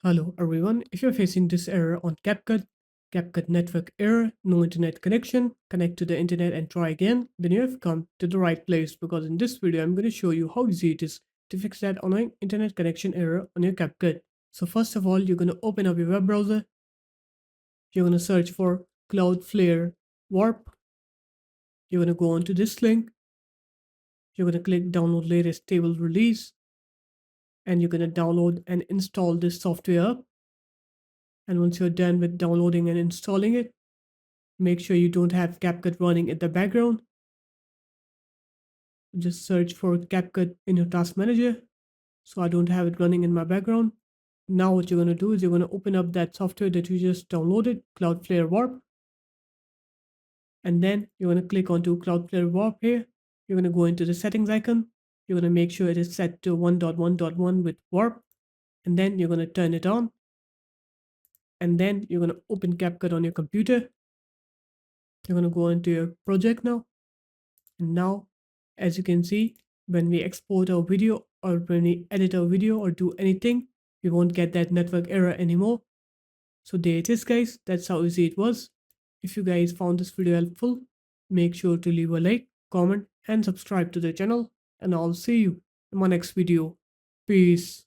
Hello everyone, if you're facing this error on CapCut network error, no internet connection, connect to the internet and try again, then you have come to the right place because in this video I'm going to show you how easy it is to fix that annoying internet connection error on your CapCut. So first of all, you're going to open up your web browser, you're going to search for Cloudflare Warp, you're going to go onto this link, you're going to click download latest stable release, and you're going to download and install this software. And once you're done with downloading and installing it, make sure you don't have CapCut running in the background. Just search for CapCut in your task manager. So I don't have it running in my background. Now what you're going to do is you're going to open up that software that you just downloaded, Cloudflare Warp. And then you're going to click onto Cloudflare Warp here. You're going to go into the settings icon. You're going to make sure it is set to 1.1.1 with Warp. And then you're going to turn it on. And then you're going to open CapCut on your computer. You're going to go into your project now. And now, as you can see, when we export our video or when we edit our video or do anything, we won't get that network error anymore. So there it is, guys. That's how easy it was. If you guys found this video helpful, make sure to leave a like, comment, and subscribe to the channel. And I'll see you in my next video. Peace.